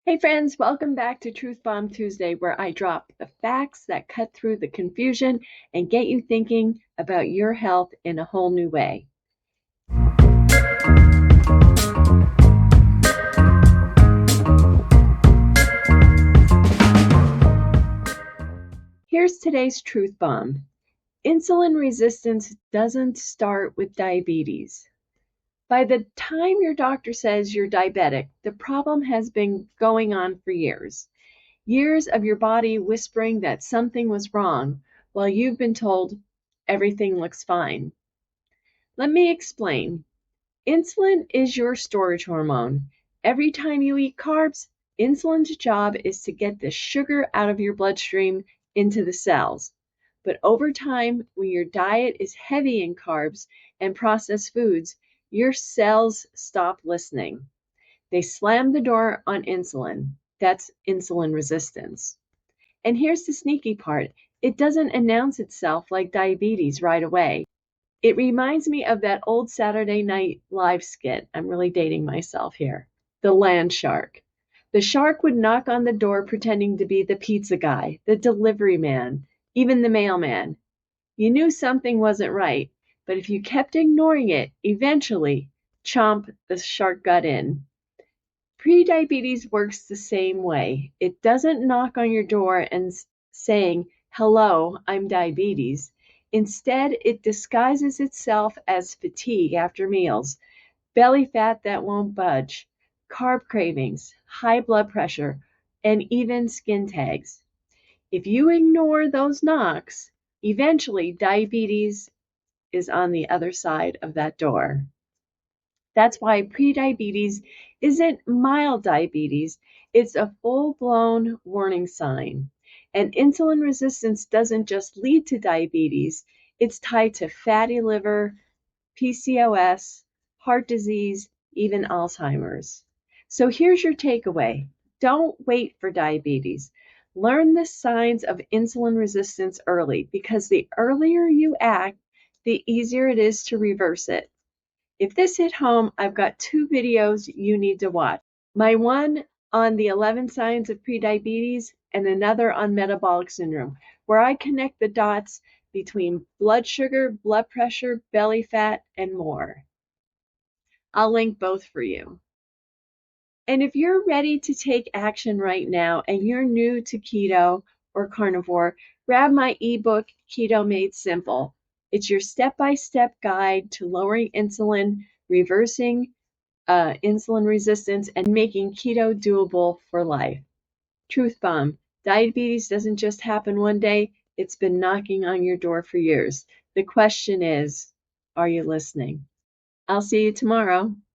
Hey friends, welcome back to Truth Bomb Tuesday, where I drop the facts that cut through the confusion and get you thinking about your health in a whole new way. Here's today's Truth Bomb. Insulin resistance doesn't start with diabetes. By the time your doctor says you're diabetic, the problem has been going on for years. Years of your body whispering that something was wrong while you've been told everything looks fine. Let me explain. Insulin is your storage hormone. Every time you eat carbs, insulin's job is to get the sugar out of your bloodstream into the cells. But over time, when your diet is heavy in carbs and processed foods, your cells stop listening. They slam the door on insulin. That's insulin resistance. And here's the sneaky part. It doesn't announce itself like diabetes right away. It reminds me of that old Saturday Night Live skit. I'm really dating myself here. The land shark. The shark would knock on the door pretending to be the pizza guy, the delivery man, even the mailman. You knew something wasn't right, but if you kept ignoring it, eventually, chomp, the shark got in. Prediabetes works the same way. It doesn't knock on your door and saying, "Hello, I'm diabetes." Instead, it disguises itself as fatigue after meals, belly fat that won't budge, carb cravings, high blood pressure, and even skin tags. If you ignore those knocks, eventually diabetes is on the other side of that door. That's why prediabetes isn't mild diabetes, it's a full-blown warning sign. And insulin resistance doesn't just lead to diabetes, it's tied to fatty liver, PCOS, heart disease, even Alzheimer's. So here's your takeaway. Don't wait for diabetes. Learn the signs of insulin resistance early, because the earlier you act, the easier it is to reverse it. If this hit home, I've got two videos you need to watch. My one on the 11 signs of prediabetes and another on metabolic syndrome, where I connect the dots between blood sugar, blood pressure, belly fat, and more. I'll link both for you. And if you're ready to take action right now and you're new to keto or carnivore, grab my ebook, Keto Made Simple. It's your step-by-step guide to lowering insulin, reversing insulin resistance, and making keto doable for life. Truth bomb. Diabetes doesn't just happen one day. It's been knocking on your door for years. The question is, are you listening? I'll see you tomorrow.